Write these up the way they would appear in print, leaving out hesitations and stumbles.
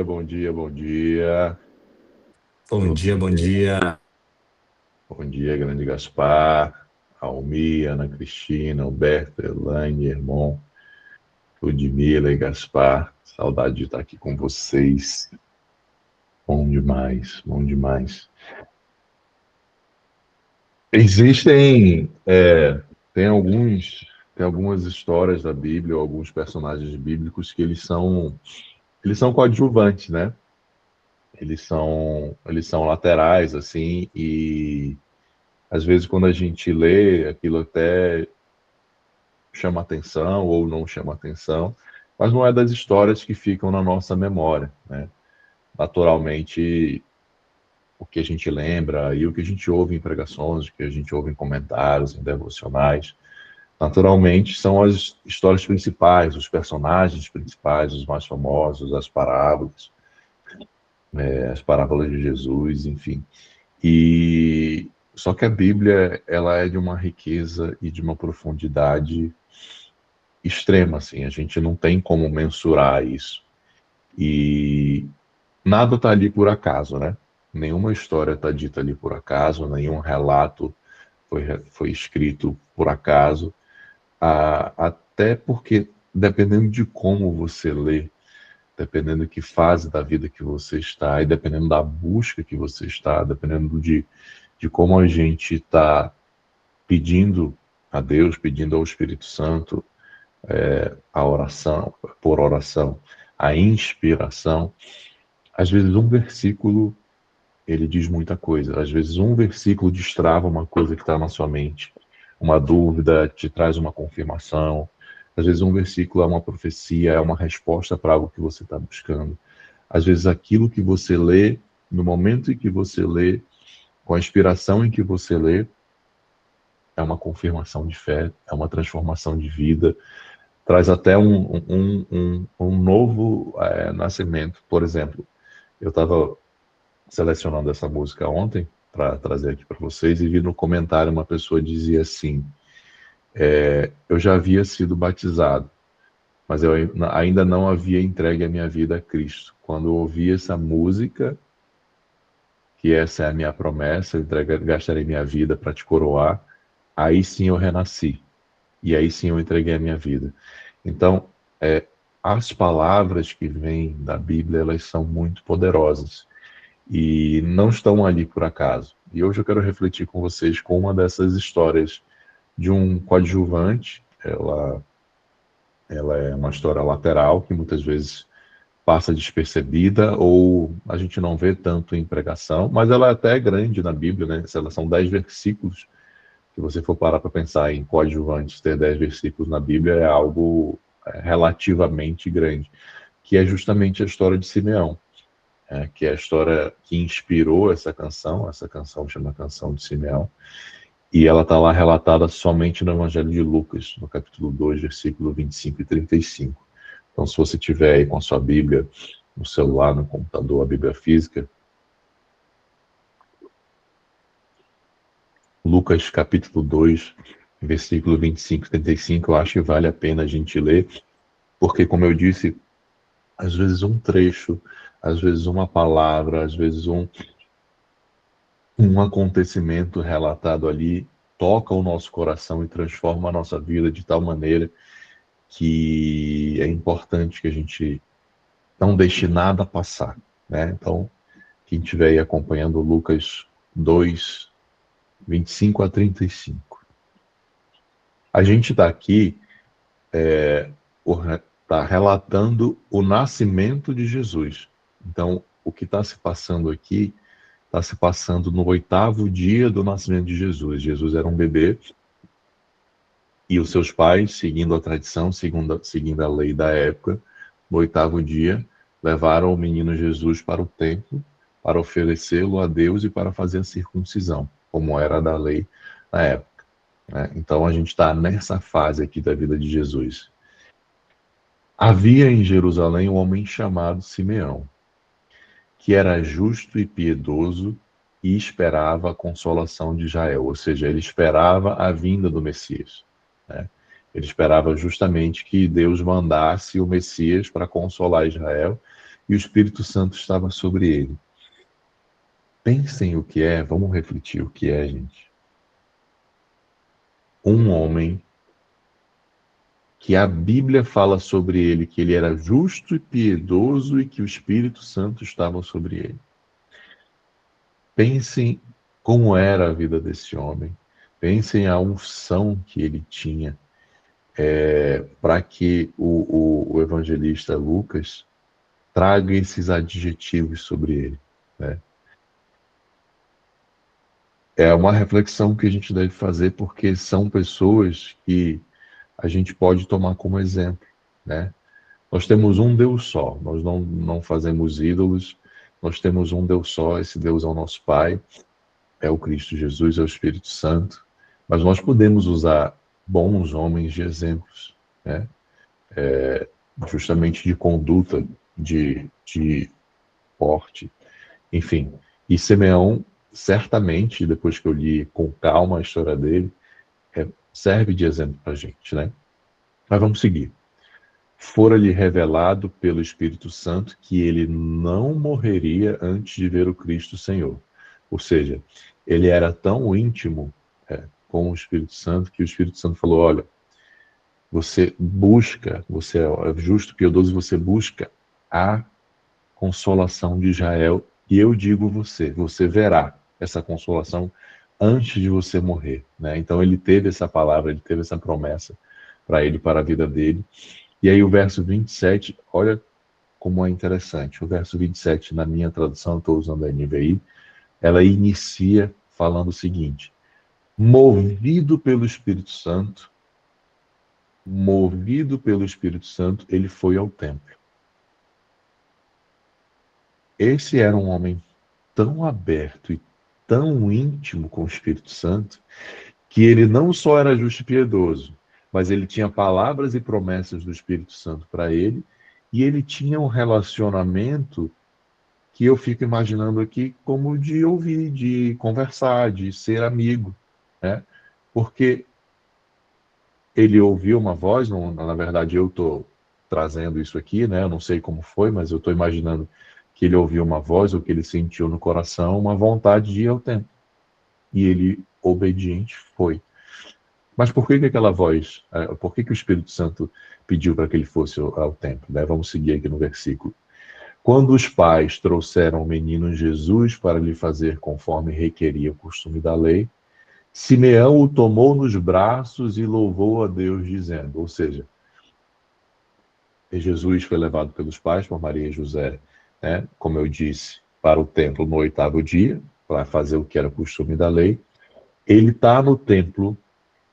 Bom dia, bom dia. Bom Tudo dia, bom bem? dia. Bom dia, grande Gaspar, Almi, Ana Cristina, Alberto, Elaine, irmão, Ludmila e Gaspar. Saudade de estar aqui com vocês. Bom demais, bom demais. Existem, tem tem algumas histórias da Bíblia, ou alguns personagens bíblicos que eles são coadjuvantes, né? Eles são laterais, assim, e às vezes, quando a gente lê, aquilo até chama atenção ou não chama atenção, mas não é das histórias que ficam na nossa memória, né? Naturalmente, o que a gente lembra e o que a gente ouve em pregações, o que a gente ouve em comentários, em devocionais, naturalmente são as histórias principais, os personagens principais, os mais famosos, as parábolas de Jesus, enfim. E só que a Bíblia, ela é de uma riqueza e de uma profundidade extrema, assim, a gente não tem como mensurar isso. E nada está ali por acaso, né? Nenhuma história está dita ali por acaso, nenhum relato foi escrito por acaso, até porque, dependendo de como você lê, dependendo de que fase da vida que você está, e dependendo da busca que você está, dependendo de como a gente está pedindo a Deus, pedindo ao Espírito Santo, a oração, por oração, a inspiração, às vezes um versículo ele diz muita coisa. Às vezes um versículo destrava uma coisa que está na sua mente, uma dúvida, te traz uma confirmação. Às vezes um versículo é uma profecia, é uma resposta para algo que você está buscando. Às vezes aquilo que você lê, no momento em que você lê, com a inspiração em que você lê, é uma confirmação de fé, é uma transformação de vida, traz até um novo nascimento. Por exemplo, eu estava selecionando essa música ontem para trazer aqui para vocês e vi no comentário uma pessoa dizia assim: eu já havia sido batizado, mas eu ainda não havia entregue a minha vida a Cristo. Quando eu ouvi essa música, que essa é a minha promessa, gastarei minha vida para te coroar, aí sim eu renasci. E aí sim eu entreguei a minha vida. Então, as palavras que vêm da Bíblia, elas são muito poderosas e não estão ali por acaso. E hoje eu quero refletir com vocês com uma dessas histórias de um coadjuvante. Ela é uma história lateral que muitas vezes passa despercebida ou a gente não vê tanto em pregação, mas ela é até grande na Bíblia, né? Se elas são 10 versículos. Se você for parar para pensar em coadjuvantes, ter 10 versículos na Bíblia é algo relativamente grande, que é justamente a história de Simeão, que é a história que inspirou essa canção chama Canção de Simeão, e ela está lá relatada somente no Evangelho de Lucas, no capítulo 2, versículo 25 e 35. Então, se você tiver aí com a sua Bíblia, no celular, no computador, a Bíblia física, Lucas capítulo 2, versículo 25 e 35, eu acho que vale a pena a gente ler, porque, como eu disse, às vezes um trecho, às vezes uma palavra, às vezes um acontecimento relatado ali toca o nosso coração e transforma a nossa vida de tal maneira que é importante que a gente não deixe nada passar, né? Então, quem estiver aí acompanhando Lucas 2, 25 a 35. A gente está aqui, está relatando o nascimento de Jesus. Então, o que está se passando aqui está se passando no oitavo dia do nascimento de Jesus. Jesus era um bebê e os seus pais, seguindo a tradição, seguindo a lei da época, no oitavo dia, levaram o menino Jesus para o templo para oferecê-lo a Deus e para fazer a circuncisão, como era da lei na época, né? Então a gente está nessa fase aqui da vida de Jesus. Havia em Jerusalém um homem chamado Simeão, que era justo e piedoso e esperava a consolação de Israel, ou seja, ele esperava a vinda do Messias, né? Ele esperava justamente que Deus mandasse o Messias para consolar Israel, e o Espírito Santo estava sobre ele. Pensem o que é, vamos refletir o que é, gente. Um homem que a Bíblia fala sobre ele, que ele era justo e piedoso e que o Espírito Santo estava sobre ele. Pensem como era a vida desse homem. Pensem a unção que ele tinha para que o evangelista Lucas traga esses adjetivos sobre ele, né? É uma reflexão que a gente deve fazer porque são pessoas que a gente pode tomar como exemplo, né? Nós temos um Deus só, nós não fazemos ídolos, nós temos um Deus só, esse Deus é o nosso Pai, é o Cristo Jesus, é o Espírito Santo, mas nós podemos usar bons homens de exemplos, né? Justamente de conduta, de porte, enfim. E Simeão, certamente, depois que eu li com calma a história dele, serve de exemplo para a gente, né? Mas vamos seguir. Fora-lhe revelado pelo Espírito Santo que ele não morreria antes de ver o Cristo Senhor. Ou seja, ele era tão íntimo com o Espírito Santo que o Espírito Santo falou: olha, você busca, você é justo, piedoso, você busca a consolação de Israel, e eu digo você verá essa consolação antes de você morrer, né? Então ele teve essa palavra, ele teve essa promessa para ele, para a vida dele. E aí o verso 27, olha como é interessante. O verso 27, na minha tradução, estou usando a NVI, ela inicia falando o seguinte: movido pelo Espírito Santo, ele foi ao templo. Esse era um homem tão aberto e tão íntimo com o Espírito Santo, que ele não só era justo e piedoso, mas ele tinha palavras e promessas do Espírito Santo para ele, e ele tinha um relacionamento que eu fico imaginando aqui como de ouvir, de conversar, de ser amigo, né? Porque ele ouviu uma voz, não, na verdade eu estou trazendo isso aqui, né? Eu não sei como foi, mas eu estou imaginando que ele ouviu uma voz, ou que ele sentiu no coração uma vontade de ir ao templo. E ele, obediente, foi. Mas por que aquela voz, por que o Espírito Santo pediu para que ele fosse ao templo, né? Vamos seguir aqui no versículo. Quando os pais trouxeram o menino Jesus para lhe fazer conforme requeria o costume da lei, Simeão o tomou nos braços e louvou a Deus, dizendo, ou seja, Jesus foi levado pelos pais, por Maria e José, né, como eu disse, para o templo no 8º dia, para fazer o que era o costume da lei. Ele está no templo,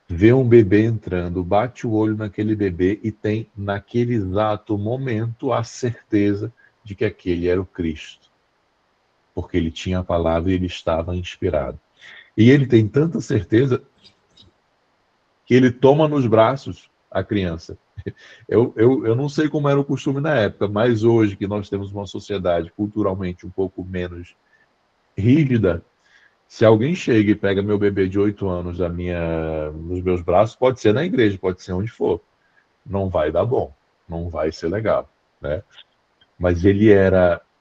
vê um bebê entrando, bate o olho naquele bebê e tem, naquele exato momento, a certeza de que aquele era o Cristo, porque ele tinha a palavra e ele estava inspirado. E ele tem tanta certeza que ele toma nos braços a criança. Eu não sei como era o costume na época, mas hoje que nós temos uma sociedade culturalmente um pouco menos rígida, se alguém chega e pega meu bebê de 8 anos nos meus braços, pode ser na igreja, pode ser onde for, não vai dar bom, não vai ser legal, né? Mas ele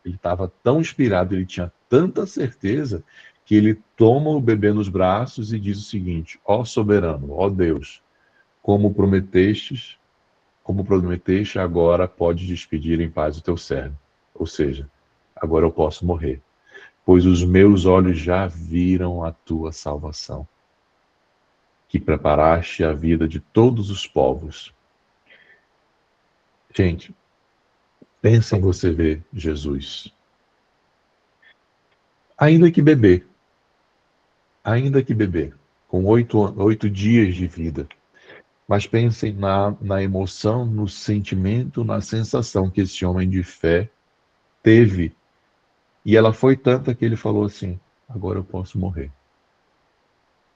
estava tão inspirado, ele tinha tanta certeza que ele toma o bebê nos braços e diz o seguinte: ó soberano, ó Deus, como prometestes, agora pode despedir em paz o teu servo. Ou seja, agora eu posso morrer, pois os meus olhos já viram a tua salvação, que preparaste a vida de todos os povos. Gente, pensa em você ver Jesus, ainda que bebê, com 8 dias de vida. Mas pensem na emoção, no sentimento, na sensação que esse homem de fé teve. E ela foi tanta que ele falou assim: agora eu posso morrer.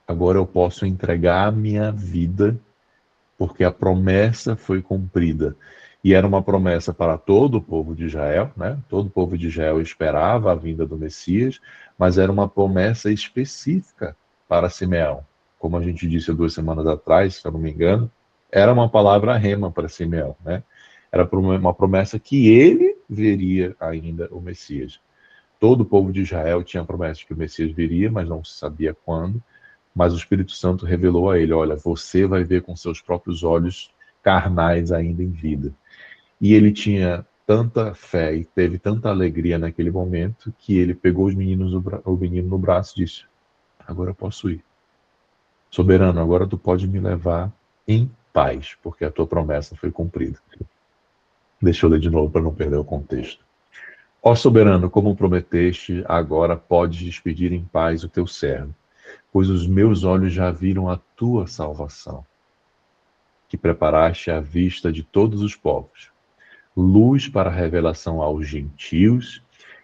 Agora eu posso entregar a minha vida, porque a promessa foi cumprida. E era uma promessa para todo o povo de Israel, né? Todo o povo de Israel esperava a vinda do Messias, mas era uma promessa específica para Simeão. Como a gente disse há 2 semanas atrás, se eu não me engano, era uma palavra rema para Simeão, né? Era uma promessa que ele veria ainda o Messias. Todo o povo de Israel tinha a promessa de que o Messias viria, mas não se sabia quando. Mas o Espírito Santo revelou a ele: olha, você vai ver com seus próprios olhos carnais ainda em vida. E ele tinha tanta fé e teve tanta alegria naquele momento que ele pegou o menino no braço e disse: agora eu posso ir. Soberano, agora tu pode me levar em paz, porque a tua promessa foi cumprida. Deixa eu ler de novo para não perder o contexto. Ó soberano, como prometeste, agora podes despedir em paz o teu servo, pois os meus olhos já viram a tua salvação, que preparaste à vista de todos os povos, luz para a revelação aos gentios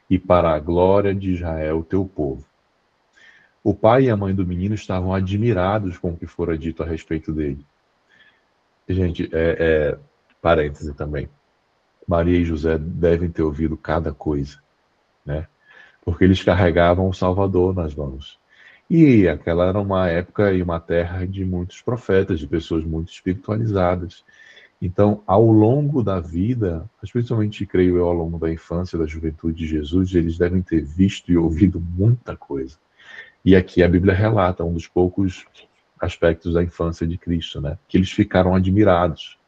e para a glória de Israel, teu povo. O pai e a mãe do menino estavam admirados com o que fora dito a respeito dele. Gente, parêntese também. Maria e José devem ter ouvido cada coisa, né? Porque eles carregavam o Salvador nas mãos. E aquela era uma época e uma terra de muitos profetas, de pessoas muito espiritualizadas. Então, ao longo da vida, especialmente, creio eu, ao longo da infância, da juventude de Jesus, eles devem ter visto e ouvido muita coisa. E aqui a Bíblia relata um dos poucos aspectos da infância de Cristo, né? Que eles ficaram admirados.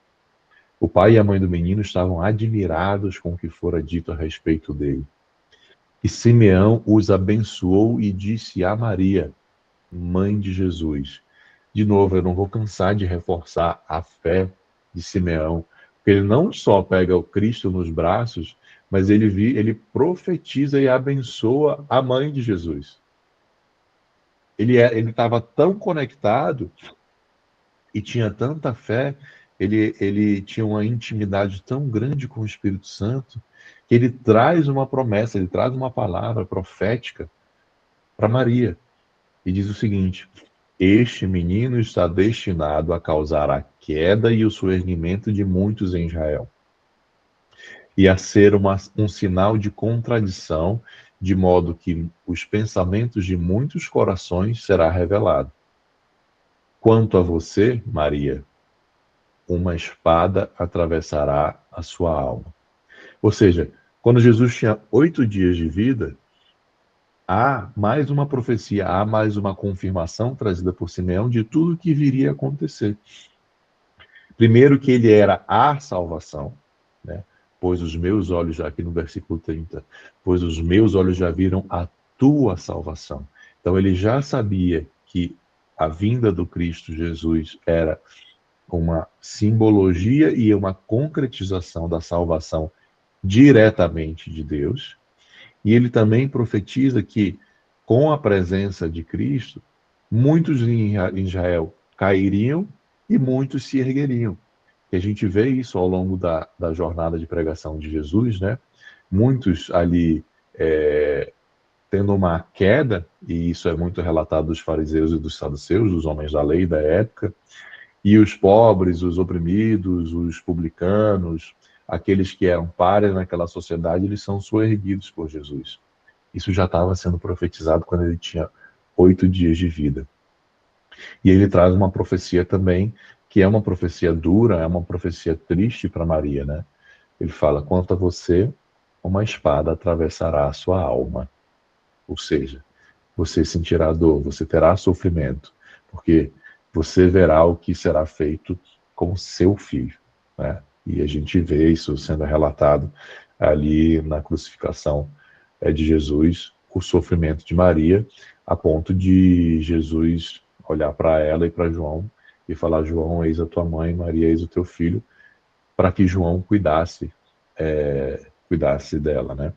O pai e a mãe do menino estavam admirados com o que fora dito a respeito dele. E Simeão os abençoou e disse a Maria, mãe de Jesus. De novo, eu não vou cansar de reforçar a fé de Simeão, porque ele não só pega o Cristo nos braços, mas ele profetiza e abençoa a mãe de Jesus. Ele estava tão conectado e tinha tanta fé, ele tinha uma intimidade tão grande com o Espírito Santo, que ele traz uma promessa, ele traz uma palavra profética para Maria. E diz o seguinte: este menino está destinado a causar a queda e o soerguimento de muitos em Israel, e a ser um sinal de contradição, de modo que os pensamentos de muitos corações será revelado. Quanto a você, Maria, uma espada atravessará a sua alma. Ou seja, quando Jesus tinha 8 dias de vida, há mais uma profecia, há mais uma confirmação trazida por Simeão de tudo que viria a acontecer. Primeiro que ele era a salvação, né? Pois os meus olhos, já aqui no versículo 30, pois os meus olhos já viram a tua salvação. Então ele já sabia que a vinda do Cristo Jesus era uma simbologia e uma concretização da salvação diretamente de Deus. E ele também profetiza que, com a presença de Cristo, muitos em Israel cairiam e muitos se ergueriam. E a gente vê isso ao longo da jornada de pregação de Jesus, né? Muitos ali tendo uma queda, e isso é muito relatado dos fariseus e dos saduceus, dos homens da lei da época, e os pobres, os oprimidos, os publicanos, aqueles que eram párias naquela sociedade, eles são soerguidos por Jesus. Isso já estava sendo profetizado quando ele tinha 8 dias de vida. E ele traz uma profecia também, que é uma profecia dura, é uma profecia triste para Maria, né? Ele fala: quanto a você, uma espada atravessará a sua alma. Ou seja, você sentirá dor, você terá sofrimento, porque você verá o que será feito com seu filho, né? E a gente vê isso sendo relatado ali na crucificação de Jesus, o sofrimento de Maria, a ponto de Jesus olhar para ela e para João e falar: João, eis a tua mãe, Maria, eis o teu filho, para que João cuidasse dela, né?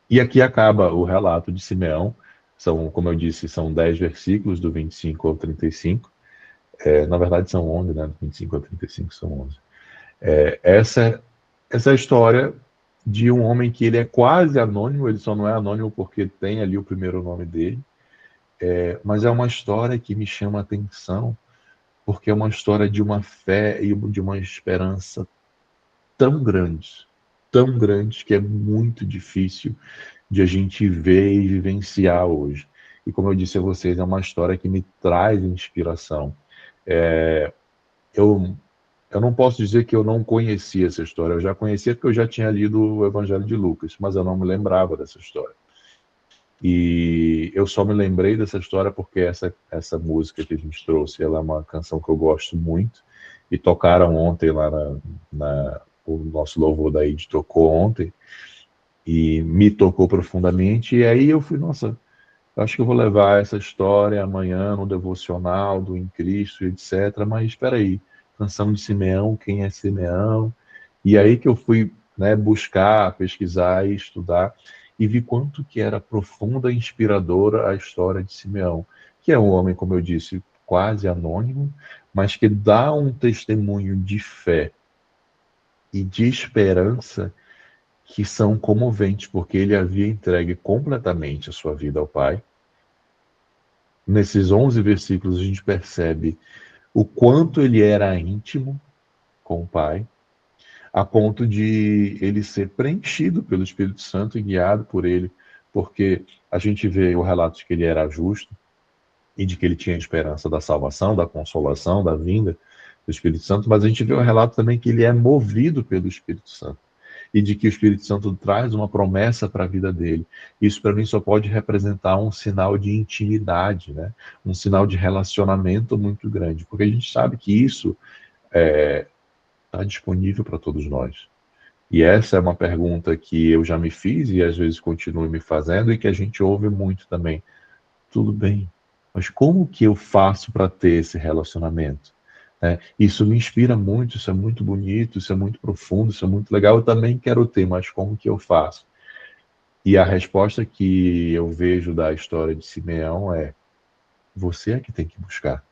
E aqui acaba o relato de Simeão. São, como eu disse, são 10 versículos, do 25 ao 35. Na verdade, são 11, né? Do 25 ao 35 são 11. Essa é a história de um homem que ele é quase anônimo, ele só não é anônimo porque tem ali o primeiro nome dele. Mas é uma história que me chama a atenção, porque é uma história de uma fé e de uma esperança tão grandes, que é muito difícil de a gente ver e vivenciar hoje. E como eu disse a vocês, é uma história que me traz inspiração. Eu eu não posso dizer que eu não conhecia essa história. Eu já conhecia porque eu já tinha lido o Evangelho de Lucas, mas eu não me lembrava dessa história. E eu só me lembrei dessa história porque essa música que a gente trouxe, ela é uma canção que eu gosto muito. E tocaram ontem lá o nosso louvor da Id tocou ontem e me tocou profundamente. E aí eu fui, nossa, acho que eu vou levar essa história amanhã no devocional do Em Cristo, etc. Mas espera aí, canção de Simeão, quem é Simeão? E aí que eu fui, né, buscar, pesquisar e estudar e vi quanto que era profunda e inspiradora a história de Simeão, que é um homem, como eu disse, quase anônimo, mas que dá um testemunho de fé e de esperança que são comoventes, porque ele havia entregue completamente a sua vida ao Pai. Nesses 11 versículos a gente percebe o quanto ele era íntimo com o Pai, a ponto de ele ser preenchido pelo Espírito Santo e guiado por ele, porque a gente vê o relato de que ele era justo e de que ele tinha esperança da salvação, da consolação, da vinda do Espírito Santo, mas a gente vê o relato também que ele é movido pelo Espírito Santo e de que o Espírito Santo traz uma promessa para a vida dele. Isso para mim só pode representar um sinal de intimidade, né? Um sinal de relacionamento muito grande, porque a gente sabe que isso está disponível para todos nós. E essa é uma pergunta que eu já me fiz e às vezes continuo me fazendo e que a gente ouve muito também. Tudo bem, mas como que eu faço para ter esse relacionamento? Isso me inspira muito, isso é muito bonito, isso é muito profundo, isso é muito legal, eu também quero ter, mas como que eu faço? E a resposta que eu vejo da história de Simeão é: você é que tem que buscar,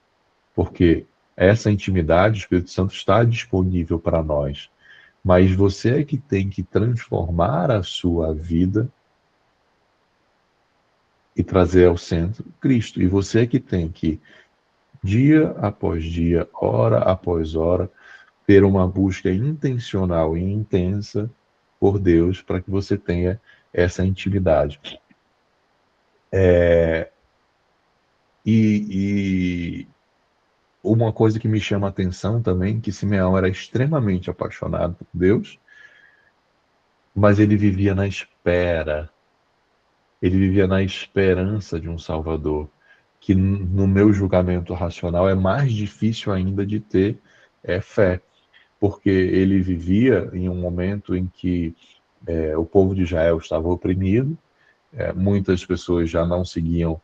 porque essa intimidade, o Espírito Santo está disponível para nós, mas você é que tem que transformar a sua vida e trazer ao centro Cristo. E você é que tem que, dia após dia, hora após hora, ter uma busca intencional e intensa por Deus para que você tenha essa intimidade. E uma coisa que me chama a atenção também, que Simeão era extremamente apaixonado por Deus, mas ele vivia na esperança de um Salvador, que no meu julgamento racional é mais difícil ainda de ter fé, porque ele vivia em um momento em que o povo de Israel estava oprimido, muitas pessoas já não seguiam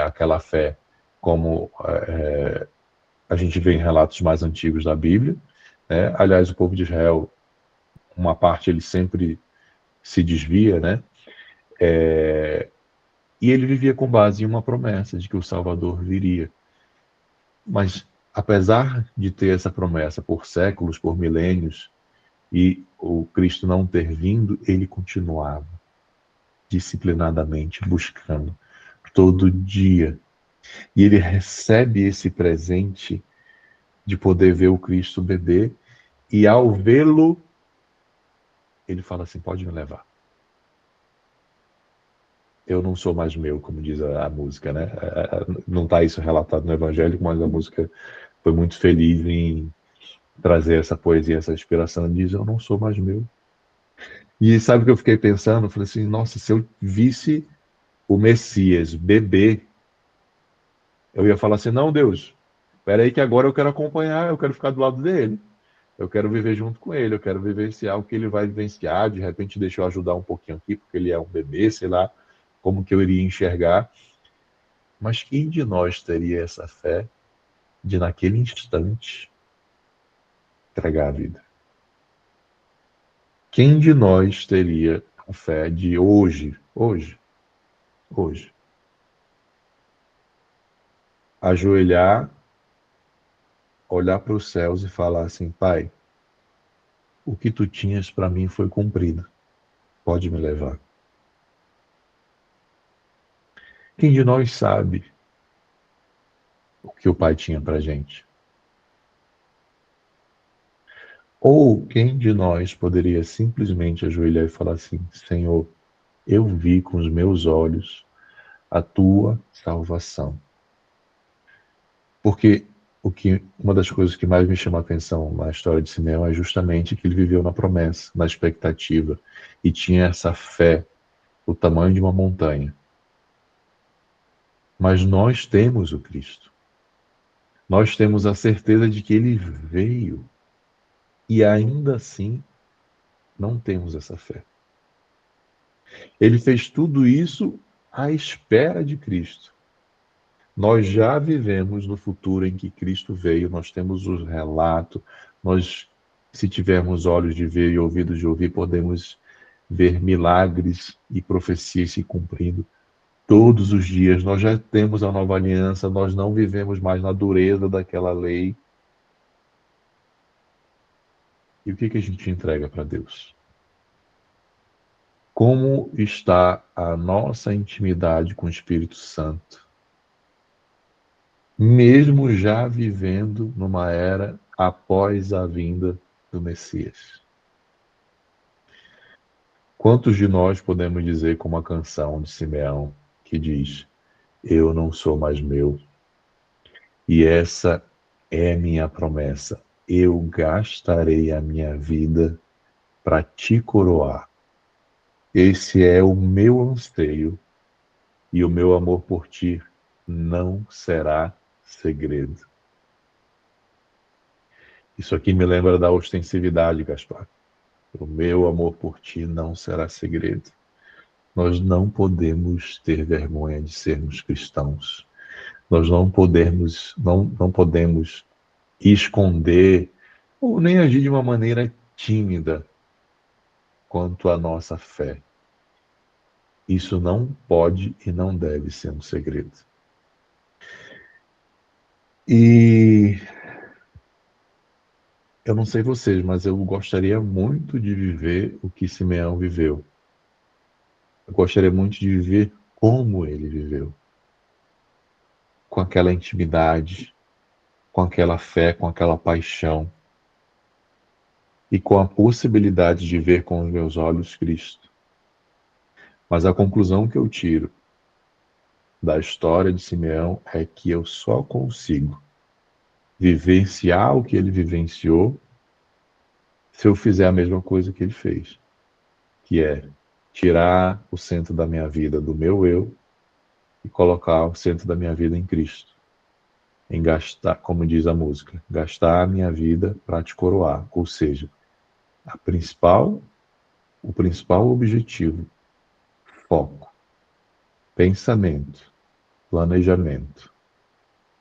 aquela fé como a gente vê em relatos mais antigos da Bíblia. Né? Aliás, o povo de Israel, uma parte ele sempre se desvia, né? E ele vivia com base em uma promessa de que o Salvador viria. Mas, apesar de ter essa promessa por séculos, por milênios, e o Cristo não ter vindo, ele continuava disciplinadamente buscando todo dia. E ele recebe esse presente de poder ver o Cristo beber, e ao vê-lo, ele fala assim: pode me levar. Eu não sou mais meu, como diz a música, né? Não está isso relatado no Evangelho, mas a música foi muito feliz em trazer essa poesia, essa inspiração. Diz: eu não sou mais meu. E sabe o que eu fiquei pensando? Eu falei assim: nossa, se eu visse o Messias beber, eu ia falar assim: não, Deus, espera aí que agora eu quero acompanhar, eu quero ficar do lado dele. Eu quero viver junto com ele, eu quero vivenciar o que ele vai vivenciar. De repente, deixa eu ajudar um pouquinho aqui, porque ele é um bebê, sei lá como que eu iria enxergar. Mas quem de nós teria essa fé de, naquele instante, entregar a vida? Quem de nós teria a fé de hoje, ajoelhar, olhar para os céus e falar assim: Pai, o que tu tinhas para mim foi cumprido, pode me levar? Quem de nós sabe o que o Pai tinha para gente? Ou quem de nós poderia simplesmente ajoelhar e falar assim: Senhor, eu vi com os meus olhos a tua salvação. Porque Uma das coisas que mais me chama a atenção na história de Simeão é justamente que ele viveu na promessa, na expectativa, e tinha essa fé, o tamanho de uma montanha. Mas nós temos o Cristo. Nós temos a certeza de que ele veio e ainda assim não temos essa fé. Ele fez tudo isso à espera de Cristo. Nós já vivemos no futuro em que Cristo veio, nós temos os relatos, nós, se tivermos olhos de ver e ouvidos de ouvir, podemos ver milagres e profecias se cumprindo todos os dias. Nós já temos a nova aliança, nós não vivemos mais na dureza daquela lei. E o que a gente entrega para Deus? Como está a nossa intimidade com o Espírito Santo? Mesmo já vivendo numa era após a vinda do Messias. Quantos de nós podemos dizer, como a canção de Simeão, que diz: Eu não sou mais meu, e essa é minha promessa, eu gastarei a minha vida para te coroar. Esse é o meu anseio, e o meu amor por ti não será segredo. Isso aqui me lembra da ostensividade, Gaspar. O meu amor por ti não será segredo. Nós não podemos ter vergonha de sermos cristãos. Nós não podemos esconder ou nem agir de uma maneira tímida quanto à nossa fé. Isso não pode e não deve ser um segredo. E eu não sei vocês, mas eu gostaria muito de viver o que Simeão viveu. Eu gostaria muito de viver como ele viveu. Com aquela intimidade, com aquela fé, com aquela paixão. E com a possibilidade de ver com os meus olhos Cristo. Mas a conclusão que eu tiro da história de Simeão é que eu só consigo vivenciar o que ele vivenciou se eu fizer a mesma coisa que ele fez, que é tirar o centro da minha vida do meu eu e colocar o centro da minha vida em Cristo. Em gastar, como diz a música, gastar a minha vida para te coroar. Ou seja, o principal objetivo, foco, pensamento, planejamento.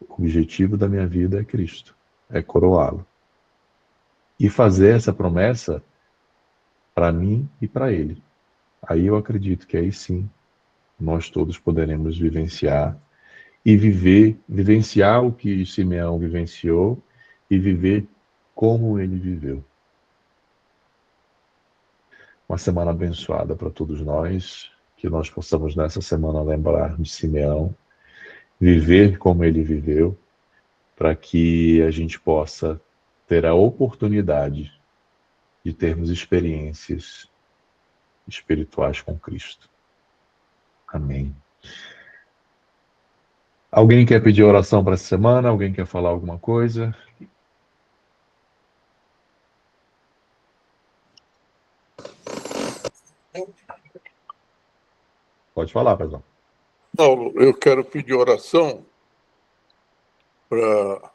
O objetivo da minha vida é Cristo, é coroá-lo. E fazer essa promessa para mim e para ele. Aí eu acredito que aí sim nós todos poderemos vivenciar e vivenciar o que Simeão vivenciou e viver como ele viveu. Uma semana abençoada para todos nós, que nós possamos nessa semana lembrar de Simeão, viver como ele viveu, para que a gente possa ter a oportunidade de termos experiências espirituais com Cristo. Amém. Alguém quer pedir oração para essa semana? Alguém quer falar alguma coisa? Pode falar, Pezão. Paulo, eu quero pedir oração para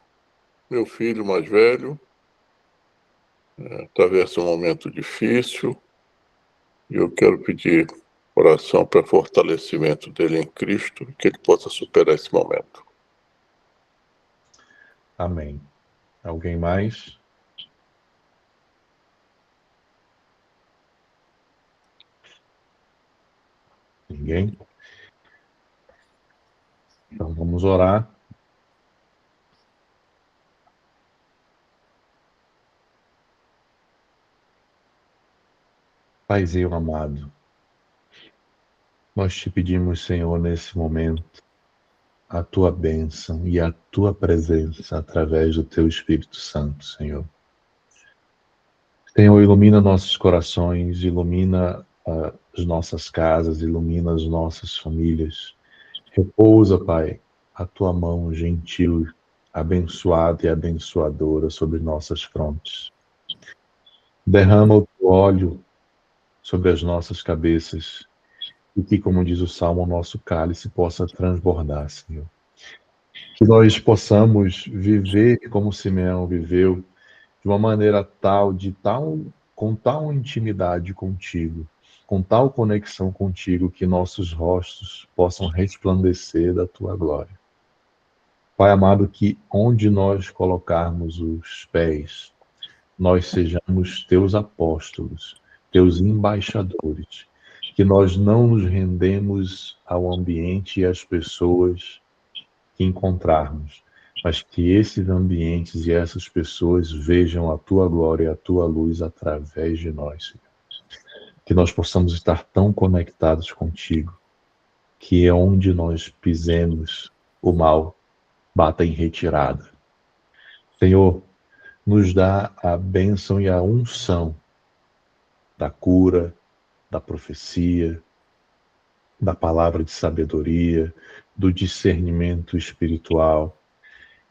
meu filho mais velho, atravessa um momento difícil, e eu quero pedir oração para fortalecimento dele em Cristo, que ele possa superar esse momento. Amém. Alguém mais? Ninguém? Então vamos orar. Paizinho amado, nós te pedimos, Senhor, nesse momento, a tua bênção e a tua presença através do teu Espírito Santo, Senhor. Senhor, ilumina nossos corações, ilumina as nossas casas, ilumina as nossas famílias. Repousa, Pai, a tua mão gentil abençoada e abençoadora sobre nossas frontes. Derrama o teu óleo sobre as nossas cabeças e que, como diz o Salmo, o nosso cálice possa transbordar, Senhor. Que nós possamos viver como Simeão viveu, de uma maneira tal, com tal intimidade contigo, com tal conexão contigo, que nossos rostos possam resplandecer da tua glória. Pai amado, que onde nós colocarmos os pés, nós sejamos teus apóstolos, teus embaixadores, que nós não nos rendemos ao ambiente e às pessoas que encontrarmos, mas que esses ambientes e essas pessoas vejam a tua glória e a tua luz através de nós, Senhor. Que nós possamos estar tão conectados contigo, que é onde nós pisemos, o mal bata em retirada. Senhor, nos dá a bênção e a unção da cura, da profecia, da palavra de sabedoria, do discernimento espiritual.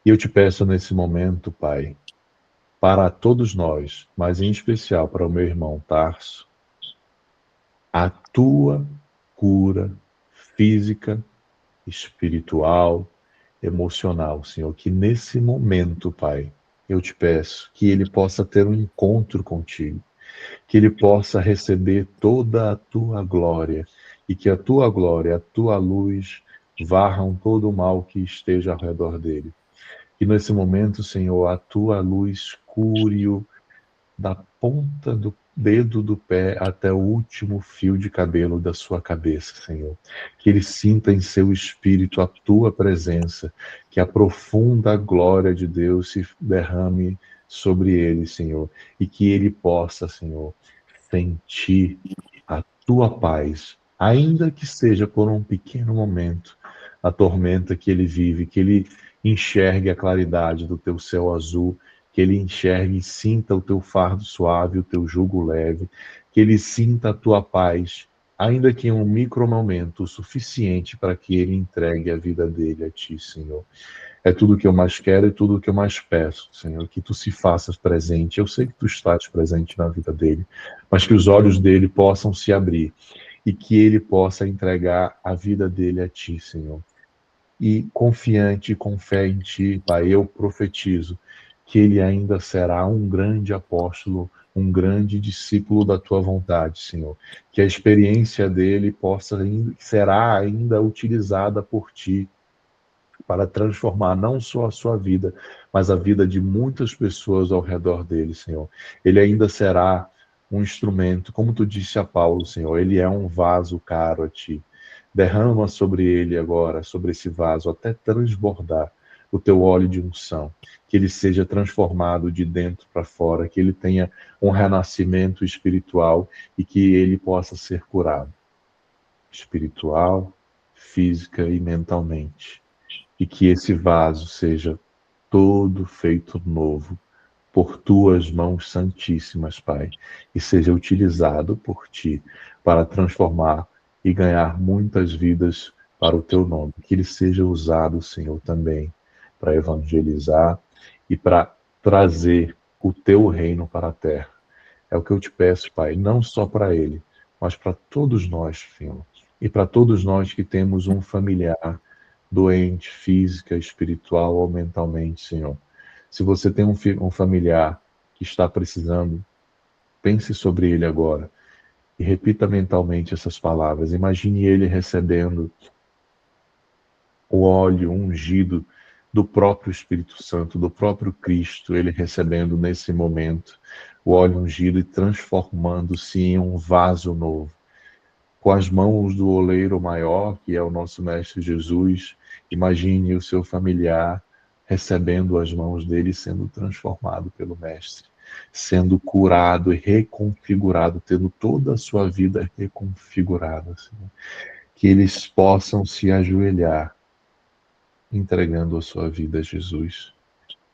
E eu te peço nesse momento, Pai, para todos nós, mas em especial para o meu irmão Tarso, a tua cura física, espiritual, emocional, Senhor, que nesse momento, Pai, eu te peço que ele possa ter um encontro contigo, que ele possa receber toda a tua glória e que a tua glória, a tua luz varram todo o mal que esteja ao redor dele. Que nesse momento, Senhor, a tua luz cure-o da ponta do dedo do pé até o último fio de cabelo da sua cabeça, Senhor. Que ele sinta em seu espírito a tua presença, que a profunda glória de Deus se derrame sobre ele, Senhor, e que ele possa, Senhor, sentir a tua paz, ainda que seja por um pequeno momento, a tormenta que ele vive, que ele enxergue a claridade do teu céu azul, que ele enxergue e sinta o teu fardo suave, o teu jugo leve, que ele sinta a tua paz, ainda que em um micromomento, o suficiente para que ele entregue a vida dele a ti, Senhor. É tudo o que eu mais quero e tudo o que eu mais peço, Senhor, que tu se faças presente. Eu sei que tu estás presente na vida dele, mas que os olhos dele possam se abrir e que ele possa entregar a vida dele a ti, Senhor. E confiante, com fé em ti, Pai, eu profetizo que ele ainda será um grande apóstolo, um grande discípulo da tua vontade, Senhor. Que a experiência dele será ainda utilizada por ti para transformar não só a sua vida, mas a vida de muitas pessoas ao redor dele, Senhor. Ele ainda será um instrumento, como tu disse a Paulo, Senhor, ele é um vaso caro a ti. Derrama sobre ele agora, sobre esse vaso, até transbordar o teu óleo de unção, que ele seja transformado de dentro para fora, que ele tenha um renascimento espiritual e que ele possa ser curado, espiritual, física e mentalmente. E que esse vaso seja todo feito novo por tuas mãos santíssimas, Pai, e seja utilizado por ti para transformar e ganhar muitas vidas para o teu nome. Que ele seja usado, Senhor, também para evangelizar e para trazer o teu reino para a terra. É o que eu te peço, Pai, não só para ele, mas para todos nós, Senhor, e para todos nós que temos um familiar doente, física, espiritual ou mentalmente, Senhor. Se você tem um familiar que está precisando, pense sobre ele agora e repita mentalmente essas palavras. Imagine ele recebendo o óleo ungido do próprio Espírito Santo, do próprio Cristo, ele recebendo nesse momento o óleo ungido e transformando-se em um vaso novo. Com as mãos do oleiro maior, que é o nosso Mestre Jesus, imagine o seu familiar recebendo as mãos dele, sendo transformado pelo Mestre, sendo curado e reconfigurado, tendo toda a sua vida reconfigurada. Senhor. Que eles possam se ajoelhar, entregando a sua vida a Jesus.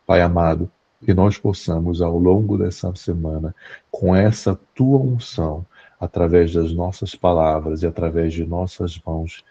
Pai amado, que nós possamos, ao longo dessa semana, com essa tua unção, através das nossas palavras e através de nossas mãos,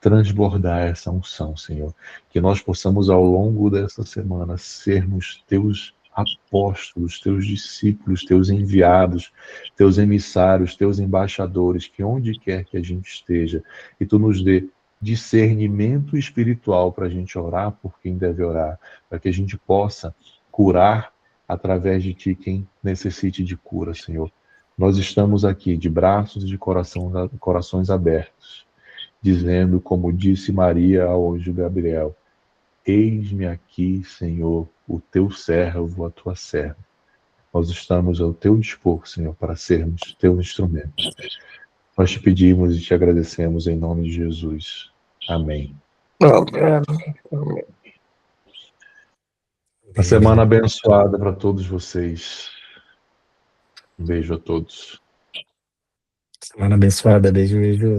transbordar essa unção, Senhor. Que nós possamos, ao longo dessa semana, sermos teus apóstolos, teus discípulos, teus enviados, teus emissários, teus embaixadores, que onde quer que a gente esteja, e tu nos dê discernimento espiritual para a gente orar por quem deve orar, para que a gente possa curar através de ti quem necessite de cura, Senhor. Nós estamos aqui de braços e de corações abertos, dizendo, como disse Maria ao anjo Gabriel: eis-me aqui, Senhor, o teu servo, a tua serva. Nós estamos ao teu dispor, Senhor, para sermos teu instrumento. Nós te pedimos e te agradecemos em nome de Jesus. Amém. Amém. Uma semana abençoada para todos vocês. Um beijo a todos. Semana abençoada, beijo, beijo.